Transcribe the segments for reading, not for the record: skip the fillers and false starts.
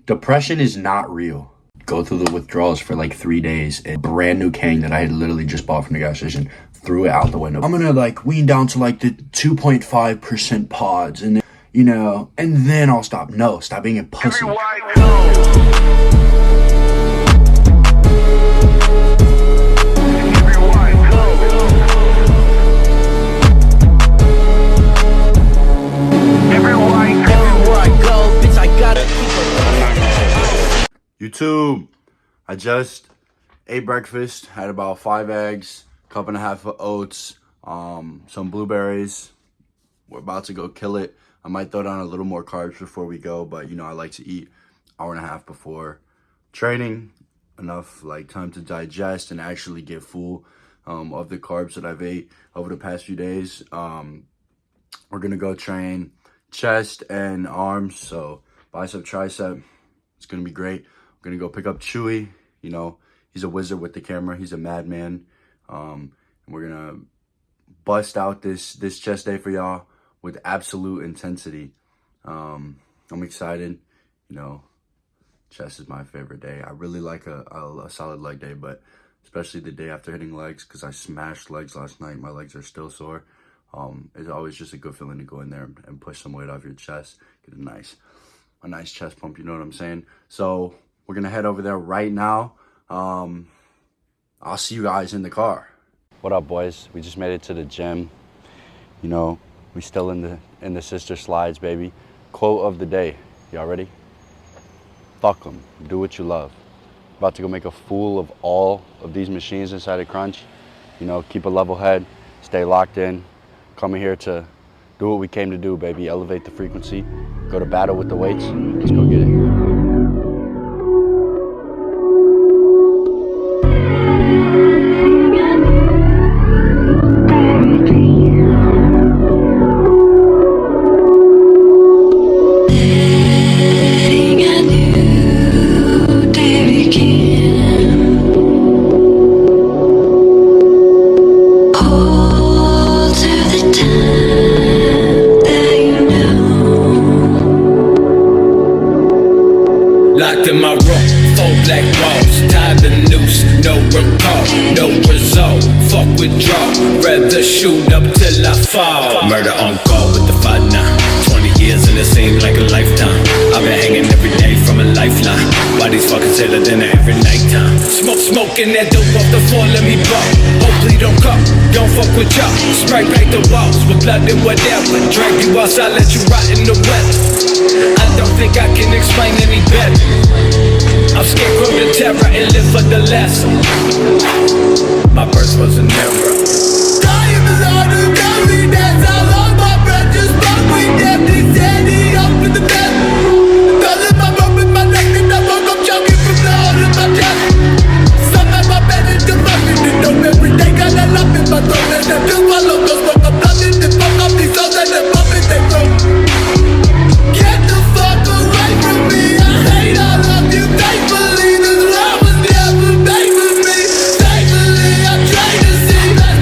Depression is not real. Go through the withdrawals for like 3 days. A brand new Kang that I had literally just bought from the gas station, threw it out the window. I'm gonna like wean down to like the 2.5% pods, and then, you know, and then I'll stop. No, stop being a pussy. YouTube, I just ate breakfast, had about 5 eggs, cup and a half of oats, some blueberries. We're about to go kill it. I might throw down a little more carbs before we go, but you know, I like to eat hour and a half before training, enough like time to digest and actually get full of the carbs that I've ate over the past few days. We're gonna go train chest and arms, so bicep, tricep. It's gonna be great. I'm gonna go pick up Chewy. You know, he's a wizard with the camera. He's a madman. And we're gonna bust out this chest day for y'all with absolute intensity. I'm excited. You know, chest is my favorite day. I really like a solid leg day, but especially the day after hitting legs, because I smashed legs last night. My legs are still sore. It's always just a good feeling to go in there and push some weight off your chest, get a nice chest pump, you know what I'm saying? So we're gonna head over there right now. I'll see you guys in the car. What up, boys? We just made it to the gym. You know, we still in the sister slides, baby. Quote of the day. Y'all ready? Fuck them. Do what you love. About to go make a fool of all of these machines inside of Crunch. You know, keep a level head, stay locked in. Coming here to do what we came to do, baby. Elevate the frequency. Go to battle with the weights. Let's go get it. Locked in my room, 4 black walls, tied the noose, no recall, no result, fuck withdraw, rather shoot up till I fall. Murder on call with the 5-9, 20 years and it seems like a lifetime. I've been hanging every day from a lifeline, bodies fucking tail of dinner every nighttime. Smoking that dope off the floor, let me bump. Hopefully don't come, don't fuck with y'all. Spray paint the walls with blood and whatever. Drag you outside, let you rot in the weather. I don't think I can explain any better. I'm scared of the terror and live for the lesson. My birth was an error. Dying is all to carry, that's how long my breath just broke. We definitely standing up in the bed. Doesn't my rope in my neck and I woke up choking from the hole in my chest. Some at my bed is debugging the dope every day. Got a lump in my throat and I do my locals. But I'm blooding the fuck off these souls and they're bumping their throat. Get the fuck away from me, I hate all of you. Thankfully this love was never made for me. Thankfully I tried to see that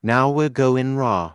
Now we're going raw.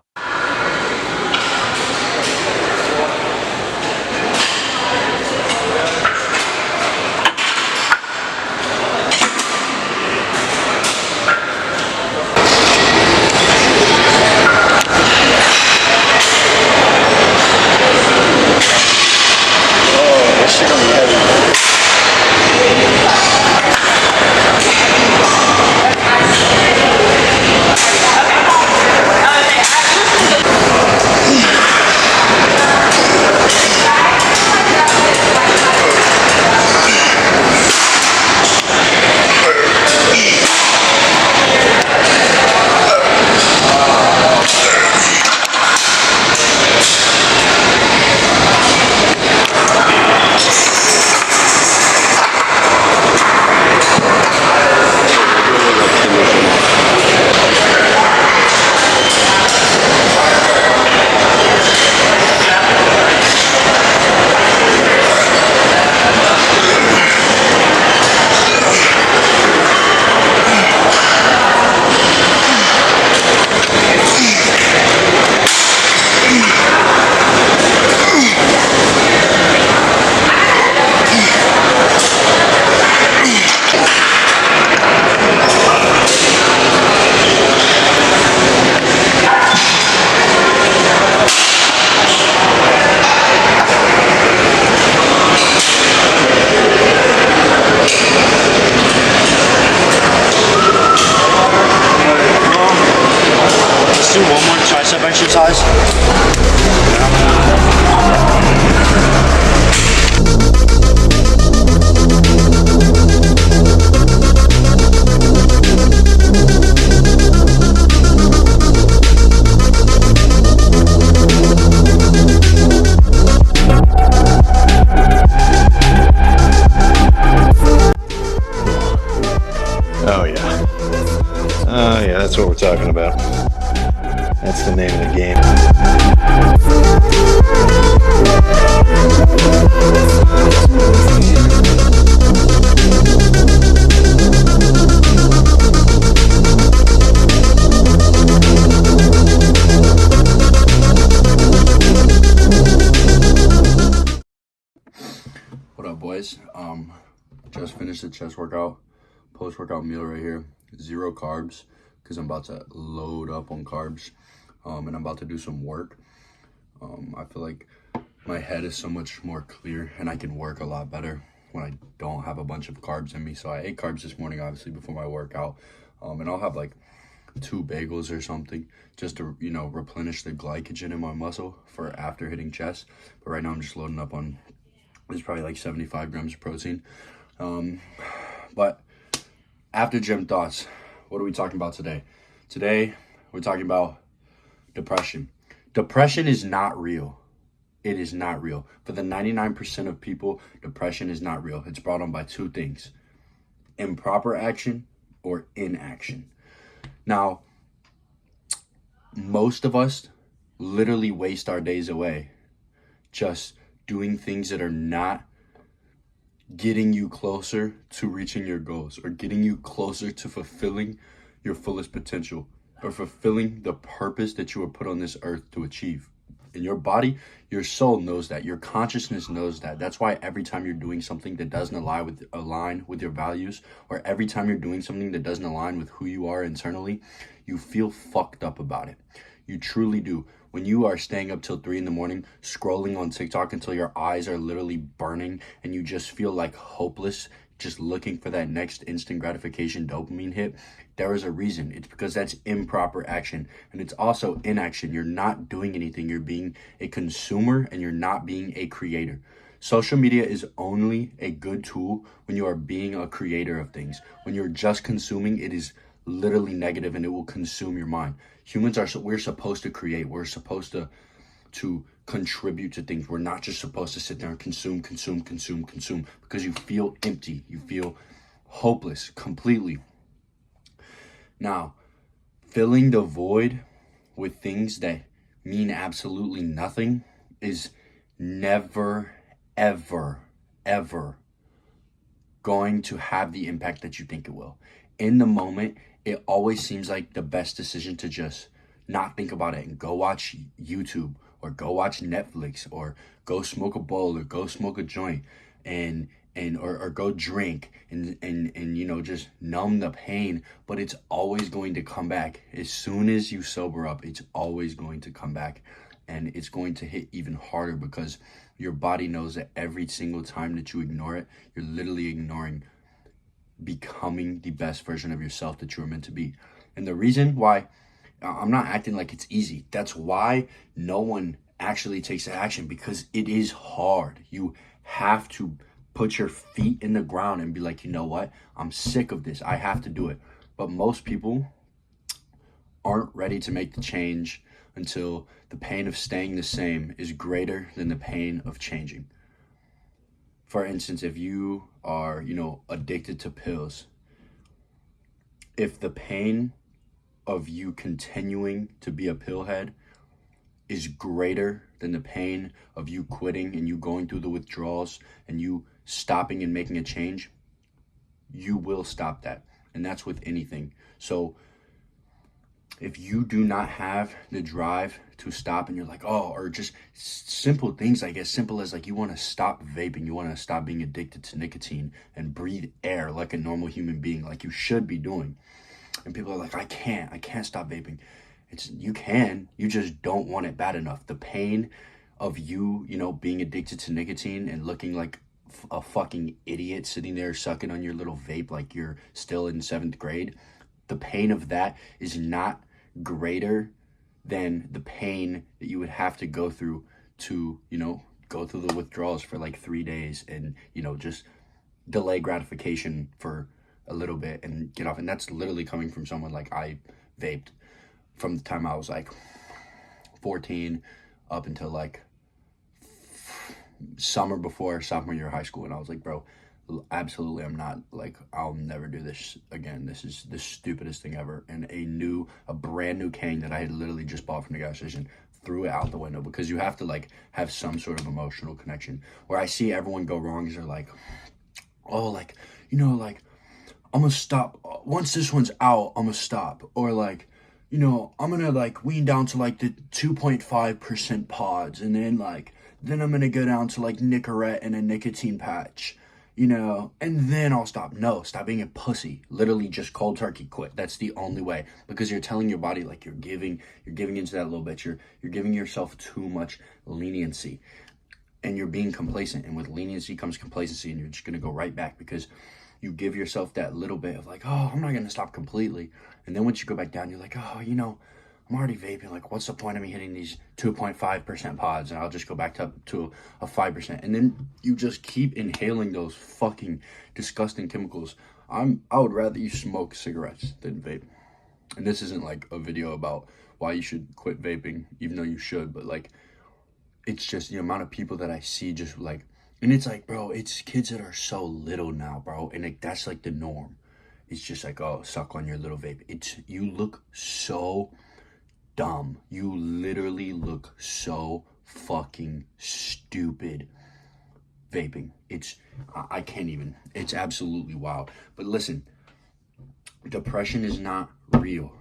Let's do one more tricep exercise. Oh yeah. Oh yeah, that's what we're talking about. That's the name of the game. What up, boys? Just finished the chest workout, post-workout meal right here. 0 carbs, because I'm about to load up on carbs, and I'm about to do some work. I feel like my head is so much more clear, and I can work a lot better when I don't have a bunch of carbs in me. So I ate carbs this morning, obviously, before my workout, and I'll have like 2 bagels or something just to, you know, replenish the glycogen in my muscle for after hitting chest. But right now I'm just loading up on, it's probably like 75 grams of protein. But after gym thoughts, what are we talking about today? Today, we're talking about depression. Depression is not real. It is not real. For the 99% of people, depression is not real. It's brought on by 2 things: improper action or inaction. Now, most of us literally waste our days away just doing things that are not getting you closer to reaching your goals, or getting you closer to fulfilling your fullest potential, or fulfilling the purpose that you were put on this earth to achieve. And your body, your soul knows that. Your consciousness knows that. That's why every time you're doing something that doesn't align with your values, or every time you're doing something that doesn't align with who you are internally, you feel fucked up about it. You truly do. When you are staying up till 3 in the morning, scrolling on TikTok until your eyes are literally burning and you just feel like hopeless, just looking for that next instant gratification dopamine hit, there is a reason. It's because that's improper action. And it's also inaction. You're not doing anything. You're being a consumer and you're not being a creator. Social media is only a good tool when you are being a creator of things. When you're just consuming, it is literally negative and it will consume your mind. We're supposed to create. We're supposed to contribute to things. We're not just supposed to sit there and consume, because you feel empty. You feel hopeless completely. Now, filling the void with things that mean absolutely nothing is never, ever, ever going to have the impact that you think it will. In the moment, it always seems like the best decision to just not think about it and go watch YouTube or go watch Netflix or go smoke a bowl or go smoke a joint and or go drink and you know, just numb the pain, but it's always going to come back. As soon as you sober up, it's always going to come back, and it's going to hit even harder because your body knows that every single time that you ignore it, you're literally ignoring becoming the best version of yourself that you were meant to be. And the reason why I'm not acting like it's easy, that's why no one actually takes action, because it is hard. You have to put your feet in the ground and be like, you know what? I'm sick of this. I have to do it. But most people aren't ready to make the change until the pain of staying the same is greater than the pain of changing. For instance, if you are, you know, addicted to pills, if the pain of you continuing to be a pillhead is greater than the pain of you quitting and you going through the withdrawals and you stopping and making a change, you will stop that. And that's with anything. So if you do not have the drive to stop and you're like, oh, or just simple things, I guess, simple as like you want to stop vaping, you want to stop being addicted to nicotine and breathe air like a normal human being, like you should be doing. And people are like, I can't stop vaping. You can, you just don't want it bad enough. The pain of you, you know, being addicted to nicotine and looking like a fucking idiot sitting there sucking on your little vape like you're still in 7th grade, the pain of that is not greater than the pain that you would have to go through to, you know, go through the withdrawals for like 3 days and, you know, just delay gratification for a little bit and get off. And that's literally coming from someone like I vaped from the time I was like 14 up until like summer before sophomore year of high school. And I was like, bro, absolutely, I'm not, like, I'll never do this again. This is the stupidest thing ever. And a brand new cane that I had literally just bought from the gas station, threw it out the window, because you have to like have some sort of emotional connection. Where I see everyone go wrong is they're like, oh, like, you know, like, I'm gonna stop once this one's out, I'm gonna stop. Or like, you know, I'm gonna like wean down to like the 2.5% pods, and then I'm gonna go down to like Nicorette and a nicotine patch, you know, and then I'll stop. No, stop being a pussy. Literally just cold turkey quit. That's the only way, because you're telling your body like you're giving into that little bit. You're giving yourself too much leniency, and you're being complacent. And with leniency comes complacency, and you're just gonna go right back, because you give yourself that little bit of like, oh, I'm not gonna stop completely. And then once you go back down, you're like, oh, you know, I'm already vaping. Like, what's the point of me hitting these 2.5% pods? And I'll just go back to a 5%. And then you just keep inhaling those fucking disgusting chemicals. I would rather you smoke cigarettes than vape. And this isn't like a video about why you should quit vaping, even though you should. But like, it's just the amount of people that I see just like, and it's like, bro, it's kids that are so little now, bro. And like, that's like the norm. It's just like, oh, suck on your little vape. You look so dumb. You literally look so fucking stupid vaping. I can't even. It's absolutely wild. But listen, depression is not real.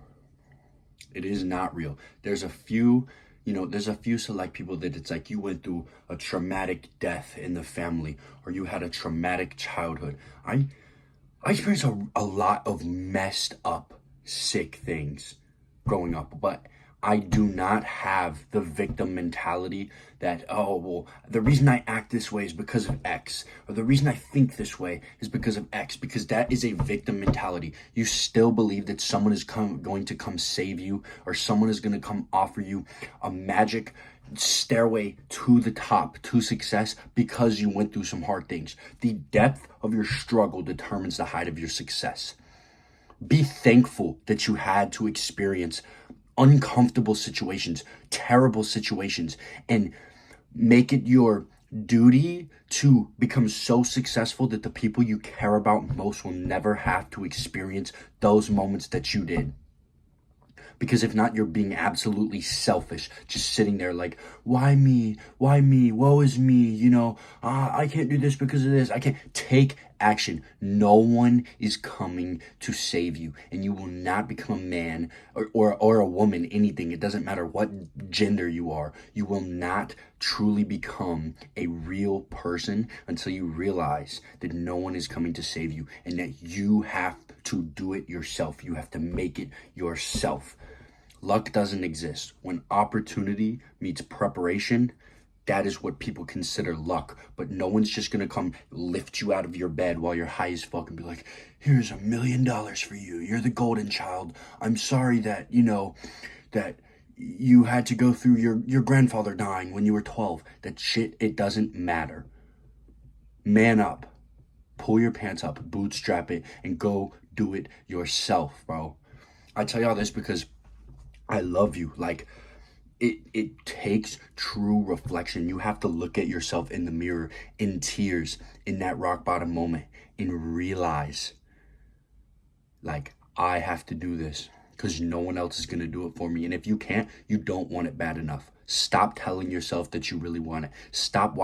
It is not real. There's a few select people that it's like you went through a traumatic death in the family, or you had a traumatic childhood. I experienced a lot of messed up, sick things growing up, but I do not have the victim mentality that, oh, well, the reason I act this way is because of X, or the reason I think this way is because of X, because that is a victim mentality. You still believe that someone is going to come save you, or someone is going to come offer you a magic stairway to the top, to success, because you went through some hard things. The depth of your struggle determines the height of your success. Be thankful that you had to experience uncomfortable situations, terrible situations, and make it your duty to become so successful that the people you care about most will never have to experience those moments that you did. Because if not, you're being absolutely selfish, just sitting there like, why me? Why me? Woe is me. You know, I can't do this because of this. I can't. Take action. No one is coming to save you, and you will not become a man or a woman, anything. It doesn't matter what gender you are. You will not truly become a real person until you realize that no one is coming to save you and that you have to do it yourself. You have to make it yourself. Luck doesn't exist. When opportunity meets preparation, that is what people consider luck. But no one's just gonna come lift you out of your bed while you're high as fuck and be like, here's $1 million for you. You're the golden child. I'm sorry that, you know, that you had to go through your grandfather dying when you were 12. That shit, it doesn't matter. Man up. Pull your pants up, bootstrap it, and go do it yourself, bro. I tell y'all this because I love you. Like, it takes true reflection. You have to look at yourself in the mirror in tears in that rock bottom moment and realize, like, I have to do this because no one else is going to do it for me. And if you can't, you don't want it bad enough. Stop telling yourself that you really want it. Stop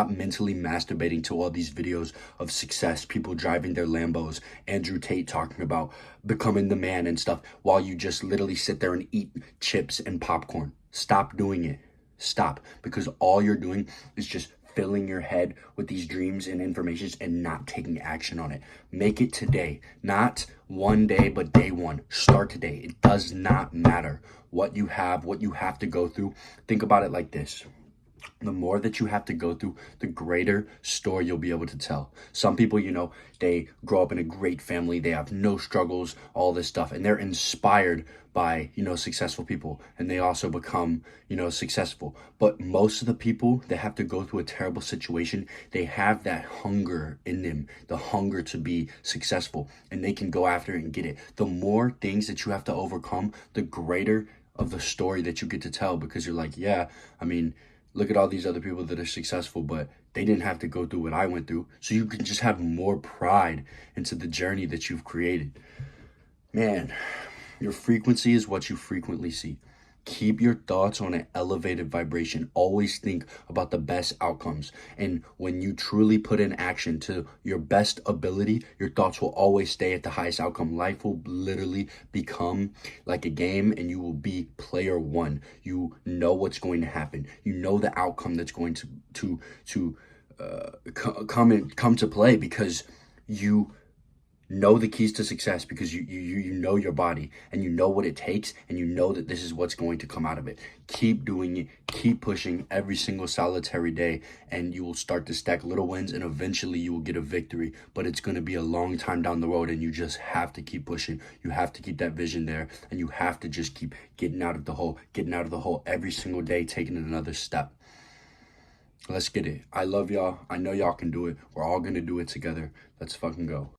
mentally masturbating to all these videos of success, people driving their Lambos, Andrew Tate talking about becoming the man and stuff, while you just literally sit there and eat chips and popcorn. Stop doing it. Stop. Because all you're doing is just filling your head with these dreams and informations and not taking action on it. Make it today. Not one day, but day one. Start today. It does not matter what you have to go through. Think about it like this. The more that you have to go through, the greater story you'll be able to tell. Some people, you know, they grow up in a great family, they have no struggles, all this stuff, and they're inspired by, you know, successful people, and they also become, you know, successful. But most of the people that have to go through a terrible situation, they have that hunger in them, the hunger to be successful, and they can go after it and get it. The more things that you have to overcome, the greater of the story that you get to tell, because you're like, yeah, I mean, look at all these other people that are successful, but they didn't have to go through what I went through. So you can just have more pride into the journey that you've created. Man, your frequency is what you frequently see. Keep your thoughts on an elevated vibration. Always think about the best outcomes. And when you truly put in action to your best ability, your thoughts will always stay at the highest outcome. Life will literally become like a game and you will be player one. You know what's going to happen. You know the outcome that's going to come to play, because you know the keys to success, because you know your body and you know what it takes, and you know that this is what's going to come out of it. Keep doing it, keep pushing every single solitary day, and you will start to stack little wins, and eventually you will get a victory. But it's going to be a long time down the road, and you just have to keep pushing. You have to keep that vision there, and you have to just keep getting out of the hole every single day, taking another step. Let's get it. I love y'all. I know y'all can do it. We're all going to do it together. Let's fucking go.